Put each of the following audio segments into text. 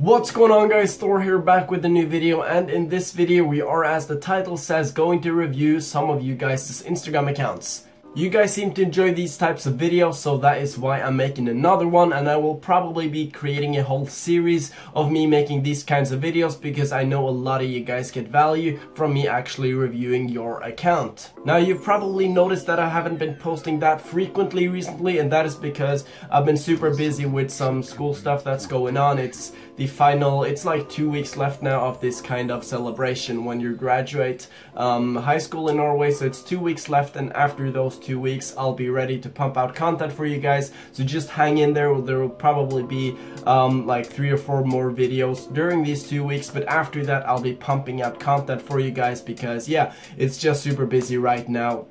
What's going on, guys? Thor here, back with a new video, and in this video we are, as the title says, going to review some of you guys' Instagram accounts. You guys seem to enjoy these types of videos, so that is why I'm making another one, and I will probably be creating a whole series of me making these kinds of videos because I know a lot of you guys get value from me actually reviewing your account. Now, you've probably noticed that I haven't been posting that frequently recently, and that is because I've been super busy with some school stuff that's going on. It's like 2 weeks left now of this kind of celebration when you graduate high school in Norway, so it's 2 weeks left, and after those 2 weeks I'll be ready to pump out content for you guys, so just hang in there. There will probably be like 3 or 4 more videos during these 2 weeks, but after that I'll be pumping out content for you guys because yeah, it's just super busy right now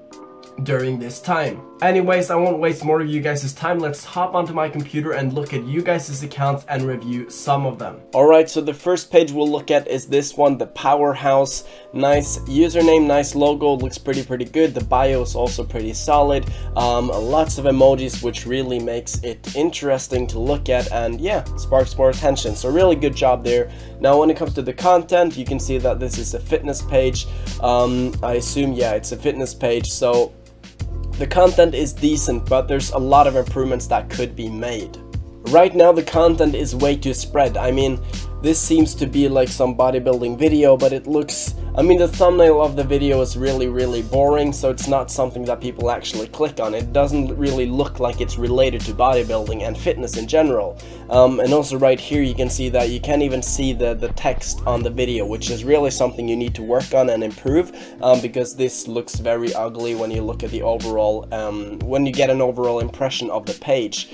during this time. Anyways, I won't waste more of you guys' time. Let's hop onto my computer and look at you guys' accounts and review some of them. Alright, so the first page we'll look at is this one, the Powerhouse. Nice username, nice logo, looks pretty good. The bio is also pretty solid. Lots of emojis, which really makes it interesting to look at, and yeah, sparks more attention, so really good job there. Now when it comes to the content, you can see that this is a fitness page. I assume, yeah, it's a fitness page, so the content is decent, but there's a lot of improvements that could be made. Right now the content is way too spread. I mean, this seems to be like some bodybuilding video, but it looks, I mean, the thumbnail of the video is really boring, so it's not something that people actually click on. It doesn't really look like it's related to bodybuilding and fitness in general. And also right here you can see that you can't even see the text on the video, which is really something you need to work on and improve, because this looks very ugly when you look at the overall, when you get an overall impression of the page.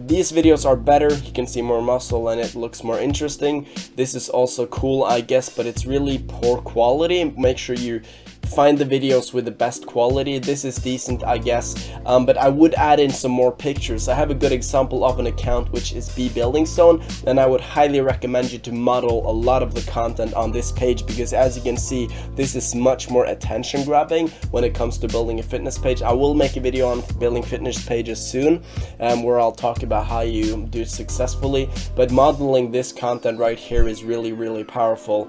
These videos are better, you can see more muscle and it looks more interesting. This is also cool, I guess, but it's really poor quality. Make sure you find the videos with the best quality. This is decent, I guess, but I would add in some more pictures. I have a good example of an account, which is B Building Zone, and I would highly recommend you to model a lot of the content on this page, because as you can see, this is much more attention grabbing when it comes to building a fitness page. I will make a video on building fitness pages soon, where I'll talk about how you do it successfully, but modeling this content right here is really powerful.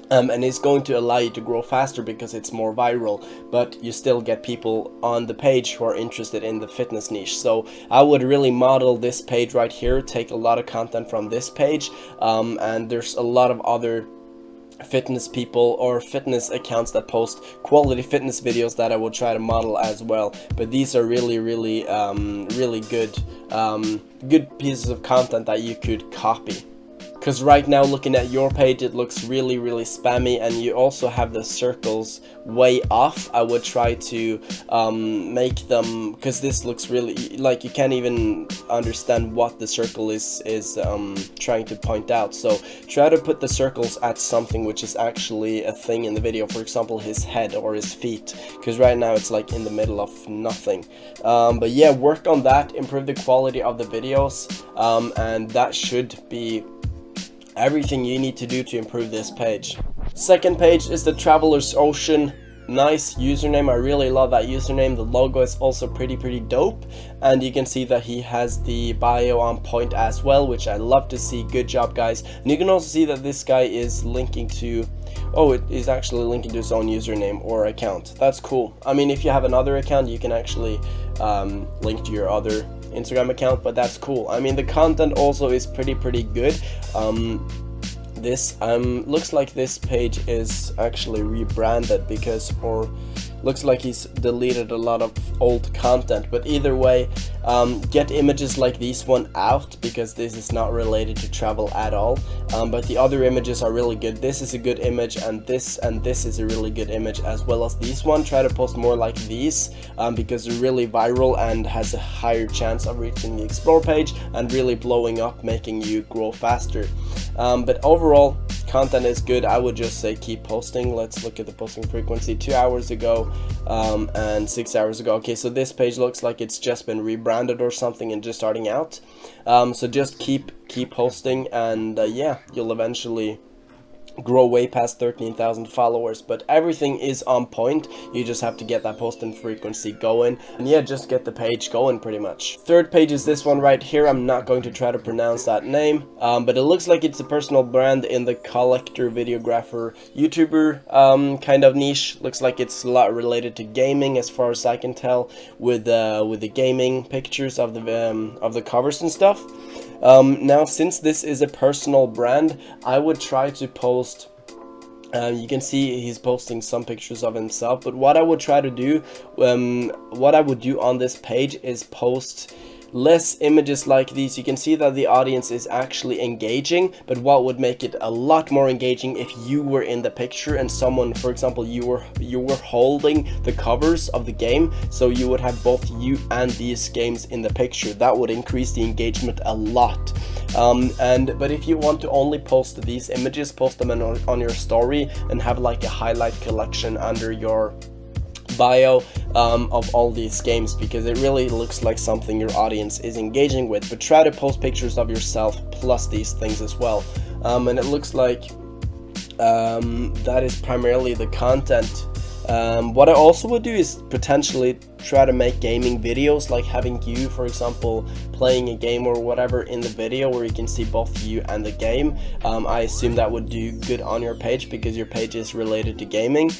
And it's going to allow you to grow faster because it's more viral, but you still get people on the page who are interested in the fitness niche. So I would really model this page right here, take a lot of content from this page, and there's a lot of other fitness people or fitness accounts that post quality fitness videos that I will try to model as well, but these are really good pieces of content that you could copy. Because right now, looking at your page, it looks really spammy, and you also have the circles way off. I would try to make them, because this looks really like you can't even understand what the circle is trying to point out. So try to put the circles at something which is actually a thing in the video, for example his head or his feet, because right now it's like in the middle of nothing. But yeah, work on that, improve the quality of the videos, and that should be everything you need to do to improve this page. Second page is the Traveler's Ocean. Nice username, I really love that username. The logo is also pretty dope, and you can see that he has the bio on point as well, which I love to see. Good job, guys. And you can also see that this guy is linking to, oh, it is actually linking to his own username or account. That's cool. I mean, if you have another account, you can actually link to your other Instagram account, but that's cool. I mean, the content also is pretty good. This looks like this page is actually rebranded, because, or looks like he's deleted a lot of old content, but either way, get images like this one out, because this is not related to travel at all, but the other images are really good. This is a good image, and this is a really good image, as well as this one. Try to post more like these, because they're really viral and has a higher chance of reaching the explore page and really blowing up, making you grow faster. But overall, content is good. I would just say keep posting. Let's look at the posting frequency. 2 hours ago and 6 hours ago. Okay, so this page looks like it's just been rebranded or something and just starting out. So just keep posting, and yeah, you'll eventually grow way past 13,000 followers, but everything is on point. You just have to get that posting frequency going, and yeah, just get the page going pretty much. Third page is this one right here. I'm not going to try to pronounce that name, but it looks like it's a personal brand in the collector, videographer, YouTuber kind of niche. Looks like it's a lot related to gaming as far as I can tell, with the gaming pictures of the covers and stuff. Now, since this is a personal brand, I would try to post, you can see he's posting some pictures of himself, but what I would try to do, what I would do on this page is post less images like these. You can see that the audience is actually engaging, but what would make it a lot more engaging if you were in the picture and someone, for example, you were holding the covers of the game, so you would have both you and these games in the picture. That would increase the engagement a lot. But if you want to only post these images, post them on your story and have like a highlight collection under your bio of all these games, because it really looks like something your audience is engaging with. But try to post pictures of yourself plus these things as well, and it looks like that is primarily the content. What I also would do is potentially try to make gaming videos, like having you, for example, playing a game or whatever in the video where you can see both you and the game. I assume that would do good on your page because your page is related to gaming.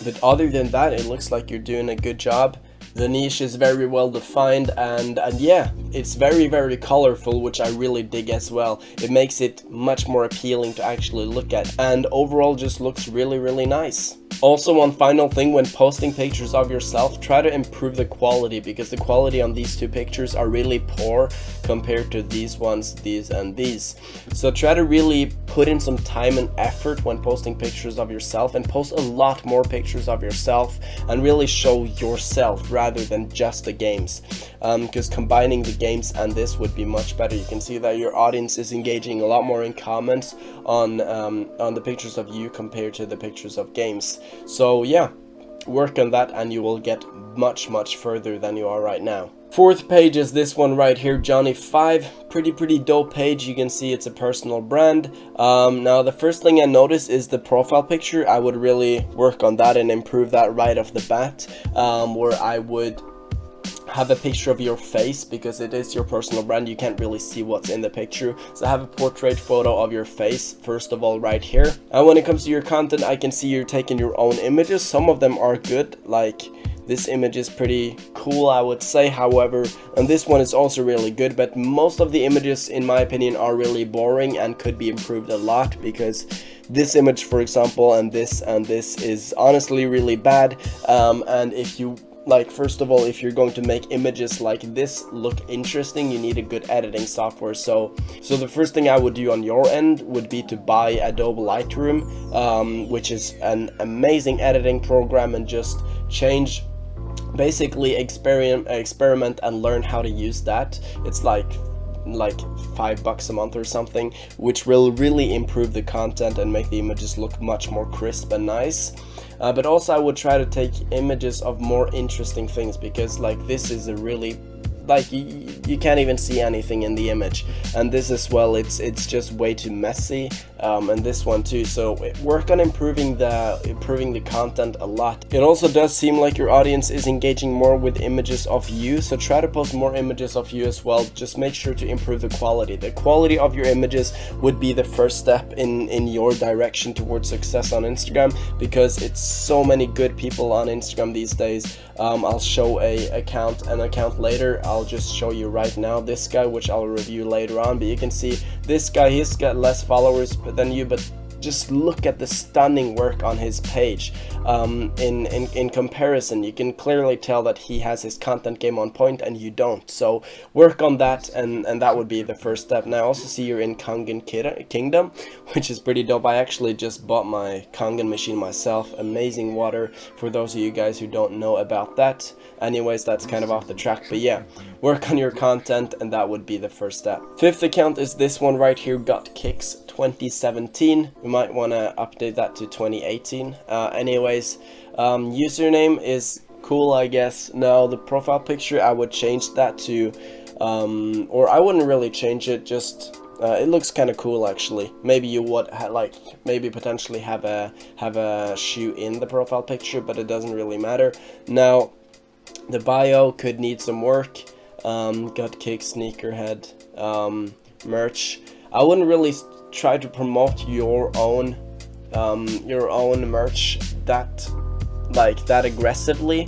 But other than that, it looks like you're doing a good job. The niche is very well defined, and yeah, it's very colorful, which I really dig as well. It makes it much more appealing to actually look at, and overall just looks really nice. Also, one final thing, when posting pictures of yourself, try to improve the quality, because the quality on these two pictures are really poor compared to these ones, these and these. So try to really put in some time and effort when posting pictures of yourself, and post a lot more pictures of yourself and really show yourself rather than just the games, because combining the games and this would be much better. You can see that your audience is engaging a lot more in comments on the pictures of you compared to the pictures of games. So yeah, work on that and you will get much further than you are right now. Fourth page is this one right here, Johnny5. Pretty dope page. You can see it's a personal brand. Now the first thing I notice is the profile picture. I would really work on that and improve that right off the bat, where I would have a picture of your face, because it is your personal brand. You can't really see what's in the picture, so have a portrait photo of your face first of all right here. And when it comes to your content, I can see you're taking your own images. Some of them are good, like this image is pretty cool, I would say, however, and this one is also really good, but most of the images in my opinion are really boring and could be improved a lot, because this image, for example, and this is honestly really bad. And if you like, first of all, if you're going to make images like this look interesting, you need a good editing software. So the first thing I would do on your end would be to buy Adobe Lightroom, which is an amazing editing program, and just basically experiment and learn how to use that. It's like $5 a month or something, which will really improve the content and make the images look much more crisp and nice. But also I would try to take images of more interesting things, because like this is a really, like, you can't even see anything in the image, and this as well, it's just way too messy, and this one too. So work on improving the content a lot. It also does seem like your audience is engaging more with images of you, so try to post more images of you as well. Just make sure to improve the quality of your images would be the first step in your direction towards success on Instagram, because it's so many good people on Instagram these days. I'll show an account later. I'll just show you right now this guy, which I'll review later on, but you can see this guy, he's got less followers than you, but just look at the stunning work on his page. In comparison, you can clearly tell that he has his content game on point and you don't. So work on that, and that would be the first step. Now I also see you're in Kangen Kingdom, which is pretty dope. I actually just bought my Kangen machine myself. Amazing water, for those of you guys who don't know about that. Anyways, that's kind of off the track, but yeah, work on your content and that would be the first step. Fifth account is this one right here, Got Kicks 2017. We might want to update that to 2018. Anyways, username is cool, I guess. Now the profile picture, I would change that to or I wouldn't really change it, just It looks kind of cool actually. Maybe you would maybe potentially have a shoe in the profile picture, but it doesn't really matter. Now the bio could need some work. Got kick, sneakerhead, merch. I wouldn't really try to promote your own merch that aggressively.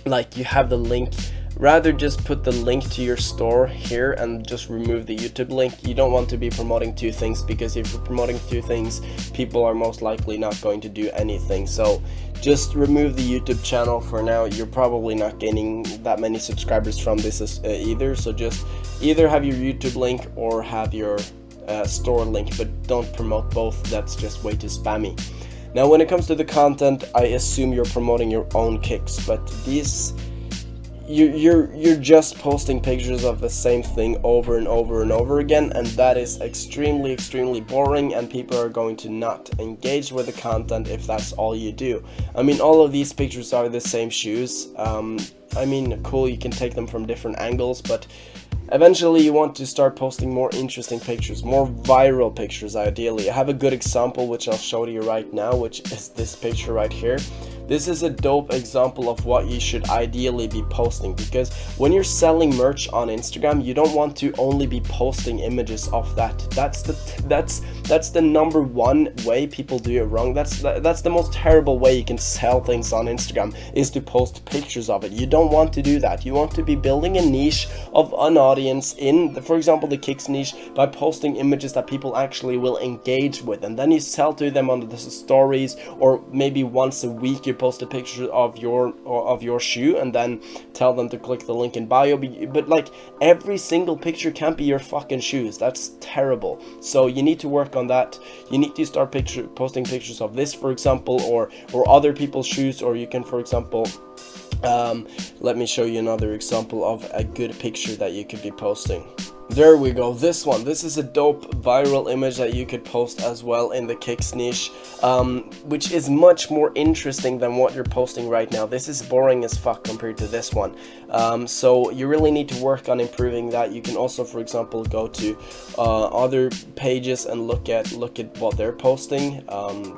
Like you have the link, rather just put the link to your store here and just remove the YouTube link. You don't want to be promoting two things, because if you're promoting two things, people are most likely not going to do anything. So just remove the YouTube channel for now. You're probably not gaining that many subscribers from this either, so just either have your YouTube link or have your store link, but don't promote both. That's just way too spammy. Now when it comes to the content, I assume you're promoting your own kicks, but these you're just posting pictures of the same thing over and over and over again, and that is extremely boring, and people are going to not engage with the content if that's all you do. I mean, all of these pictures are the same shoes. I mean, cool, you can take them from different angles, but eventually you want to start posting more interesting pictures, more viral pictures ideally. I have a good example which I'll show to you right now, which is this picture right here. This is a dope example of what you should ideally be posting, because when you're selling merch on Instagram, you don't want to only be posting images of that. That's the number one way people do it wrong. That's the most terrible way you can sell things on Instagram, is to post pictures of it. You don't want to do that. You want to be building a niche of an audience in, for example, the kicks niche, by posting images that people actually will engage with, and then you sell to them on the stories, or maybe once a week you post a picture of your shoe and then tell them to click the link in bio. But like, every single picture can't be your fucking shoes. That's terrible. So you need to work on that. You need to start posting pictures of this, for example, or other people's shoes, or you can, for example, let me show you another example of a good picture that you could be posting. There we go, this one. This is a dope viral image that you could post as well in the kicks niche, which is much more interesting than what you're posting right now. This is boring as fuck compared to this one. So you really need to work on improving that. You can also, for example, go to other pages and look at what they're posting.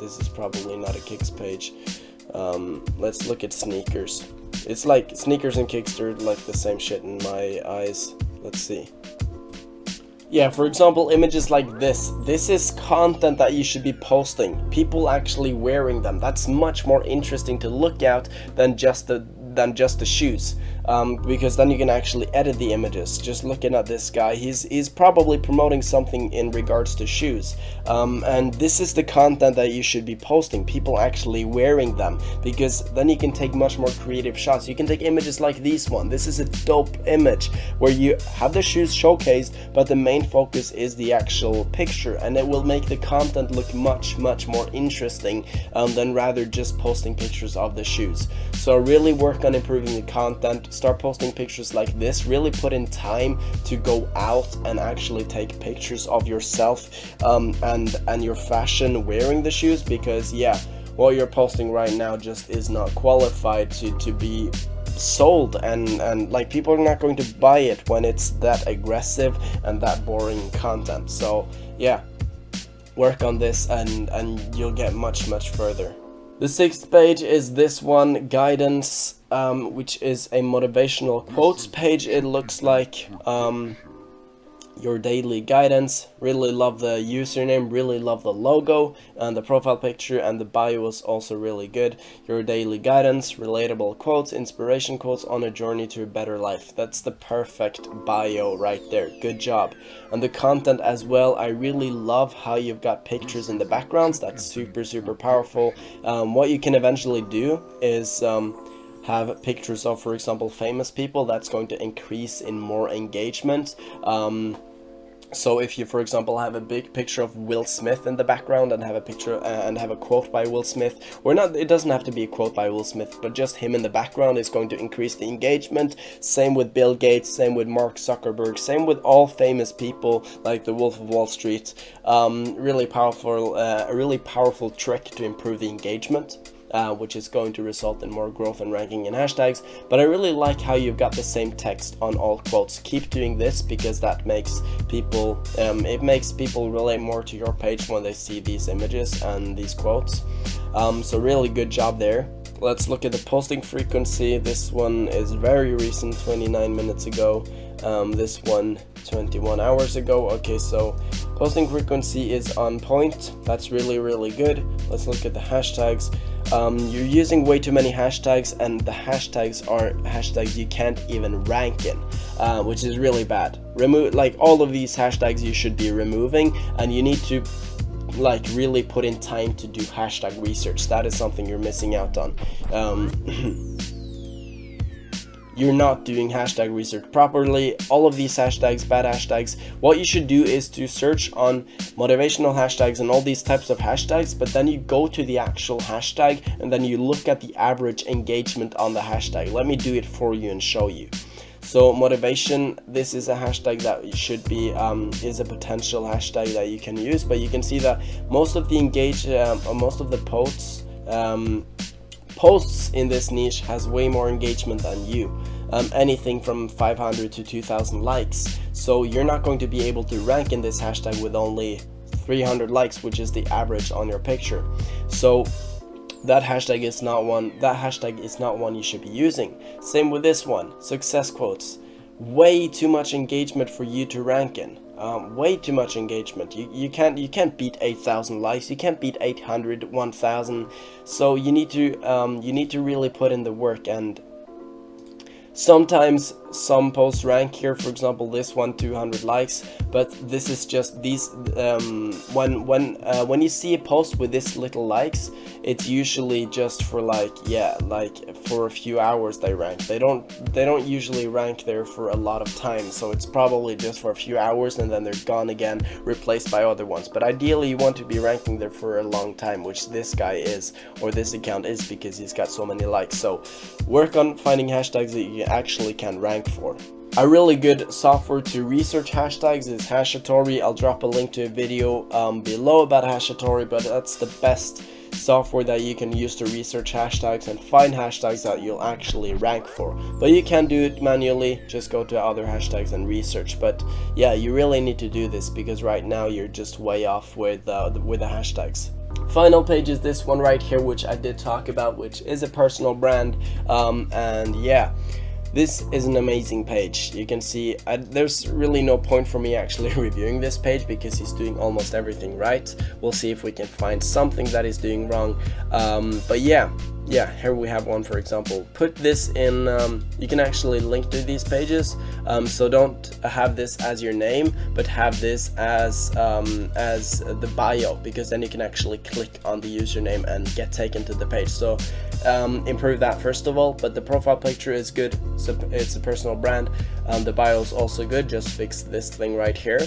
This is probably not a kicks page. Let's look at sneakers. It's like sneakers and kicks are like the same shit in my eyes. Let's see. Yeah, for example, images like this. This is content that you should be posting. People actually wearing them. That's much more interesting to look at than just the shoes. Because then you can actually edit the images. Just looking at this guy, he's probably promoting something in regards to shoes, and this is the content that you should be posting, people actually wearing them, because then you can take much more creative shots. You can take images like this one. This is a dope image where you have the shoes showcased, but the main focus is the actual picture, and it will make the content look much more interesting than rather just posting pictures of the shoes. So really work on improving the content. Start posting pictures like this. Really put in time to go out and actually take pictures of yourself and your fashion wearing the shoes, because yeah, what you're posting right now just is not qualified to be sold, and like, people are not going to buy it when it's that aggressive and that boring content. So yeah, work on this and you'll get much further. The sixth page is this one, guidance, which is a motivational quotes page. It looks like your daily guidance. Really love the username, really love the logo, and the profile picture and the bio was also really good. Your daily guidance, relatable quotes, inspiration quotes on a journey to a better life. That's the perfect bio right there. Good job. And the content as well, I really love how you've got pictures in the backgrounds. That's super powerful. What you can eventually do is have pictures of, for example, famous people. That's going to increase in more engagement. So if you, for example, have a big picture of Will Smith in the background and have a picture and have a quote by Will Smith, or not, it doesn't have to be a quote by Will Smith, but just him in the background is going to increase the engagement. Same with Bill Gates, same with Mark Zuckerberg, same with all famous people like the Wolf of Wall Street. Really powerful, a really powerful trick to improve the engagement. which is going to result in more growth and ranking in hashtags. But I really like how you've got the same text on all quotes. Keep doing this, because that makes people it makes people relate more to your page when they see these images and these quotes. So really good job there. Let's look at the posting frequency. This one is very recent, 29 minutes ago. This one 21 hours ago. Okay, so posting frequency is on point. That's really good. Let's look at the hashtags. You're using way too many hashtags, and the hashtags are hashtags you can't even rank in, which is really bad. Remove, like, all of these hashtags you should be removing, and you need to like really put in time to do hashtag research. That is something you're missing out on. You're not doing hashtag research properly. All of these hashtags, bad hashtags. What you should do is to search on motivational hashtags and all these types of hashtags, but then you go to the actual hashtag and then you look at the average engagement on the hashtag. Let me do it for you and show you. So motivation, this is a hashtag that should be is a potential hashtag that you can use, but you can see that most of the most of the posts in this niche has way more engagement than you. Anything from 500 to 2,000 likes. So you're not going to be able to rank in this hashtag with only 300 likes, which is the average on your picture. So that hashtag is not one you should be using. Same with this one, success quotes. Way too much engagement for you to rank in. Way too much engagement. You can't beat 8,000 likes. You can't beat 800, 1,000. So you need to really put in the work. And sometimes some posts rank here, for example this one, 200 likes, but this is just these when you see a post with this little likes, it's usually just for like for a few hours they rank. They don't usually rank there for a lot of time, so it's probably just for a few hours and then they're gone again, replaced by other ones. But ideally you want to be ranking there for a long time, which this guy is, or this account is, because he's got so many likes. So work on finding hashtags that you actually can rank for. A really good software to research hashtags is Hashitori. I'll drop a link to a video below about Hashitori, but that's the best software that you can use to research hashtags and find hashtags that you'll actually rank for. But you can do it manually, just go to other hashtags and research. But yeah, you really need to do this, because right now you're just way off with the hashtags. Final page is this one right here, which I did talk about, which is a personal brand. And yeah, this is an amazing page. You can see there's really no point for me actually reviewing this page, because he's doing almost everything right. We'll see if we can find something that he's doing wrong. But yeah, here we have one, for example. Put this in, you can actually link to these pages, so don't have this as your name, but have this as the bio, because then you can actually click on the username and get taken to the page. So improve that first of all. But the profile picture is good, so it's a personal brand. The bio is also good, just fix this thing right here.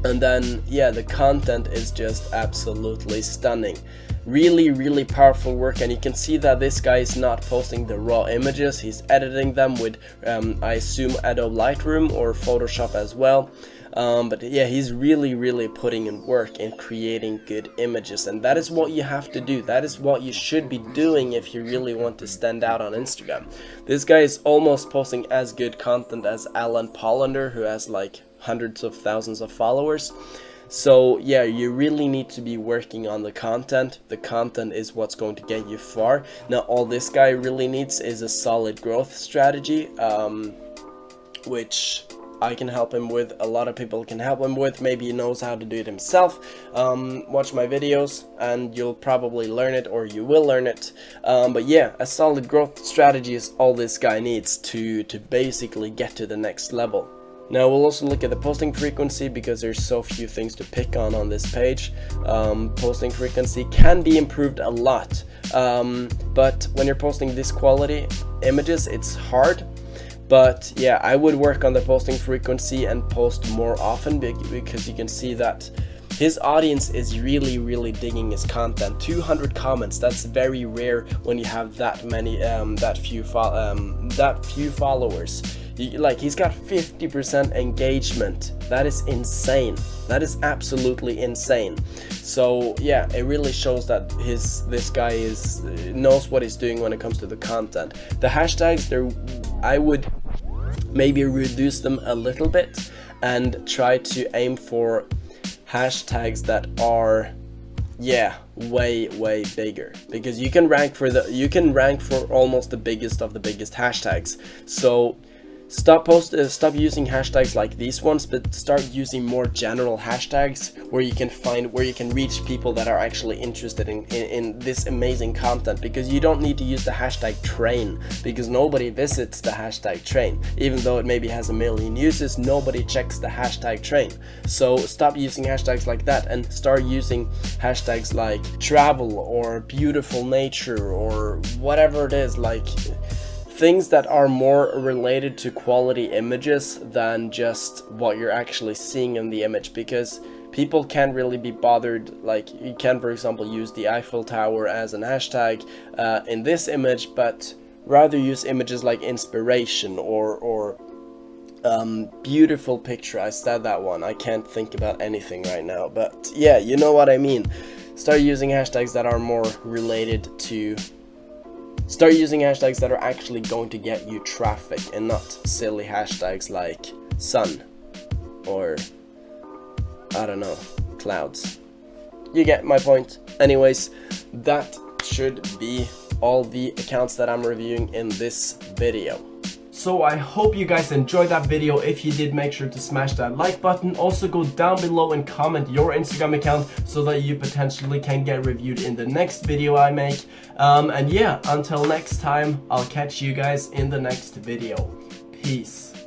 And then yeah, the content is just absolutely stunning. Really powerful work, and you can see that this guy is not posting the raw images. He's editing them with I assume Adobe Lightroom or Photoshop as well. But yeah, he's really putting in work in creating good images, and that is what you have to do. That is what you should be doing if you really want to stand out on Instagram. This guy is almost posting as good content as Alan Pollander, who has like hundreds of thousands of followers. So yeah, you really need to be working on the content. The content is what's going to get you far. Now all this guy really needs is a solid growth strategy, which I can help him with. A lot of people can help him with. Maybe he knows how to do it himself. Watch my videos and you'll probably learn it, or you will learn it. But yeah, a solid growth strategy is all this guy needs to basically get to the next level. Now we'll also look at the posting frequency, because there's so few things to pick on this page. Posting frequency can be improved a lot, but when you're posting this quality images, it's hard. But yeah, I would work on the posting frequency and post more often, because you can see that his audience is really digging his content. 200 comments, that's very rare when you have that many that few followers. Like, he's got 50% engagement. That is insane. That is absolutely insane. So yeah, it really shows that this guy knows what he's doing when it comes to the content. The hashtags, I would maybe reduce them a little bit and try to aim for hashtags that are, yeah, way bigger, because you can rank for almost the biggest of the biggest hashtags. So stop using hashtags like these ones, but start using more general hashtags where you can reach people that are actually interested in this amazing content. Because you don't need to use the hashtag train, because nobody visits the hashtag train. Even though it maybe has 1 million users, nobody checks the hashtag train. So stop using hashtags like that and start using hashtags like travel or beautiful nature or whatever it is, like things that are more related to quality images than just what you're actually seeing in the image. Because people can't really be bothered, like you can, for example, use the Eiffel Tower as an hashtag in this image, but rather use images like inspiration or beautiful picture. I said that one, I can't think about anything right now, but yeah, you know what I mean. Start using hashtags that are more related to Start using hashtags that are actually going to get you traffic, and not silly hashtags like sun or, I don't know, clouds. You get my point. Anyways, that should be all the accounts that I'm reviewing in this video. So I hope you guys enjoyed that video. If you did, make sure to smash that like button. Also go down below and comment your Instagram account so that you potentially can get reviewed in the next video I make. And yeah, until next time, I'll catch you guys in the next video. Peace.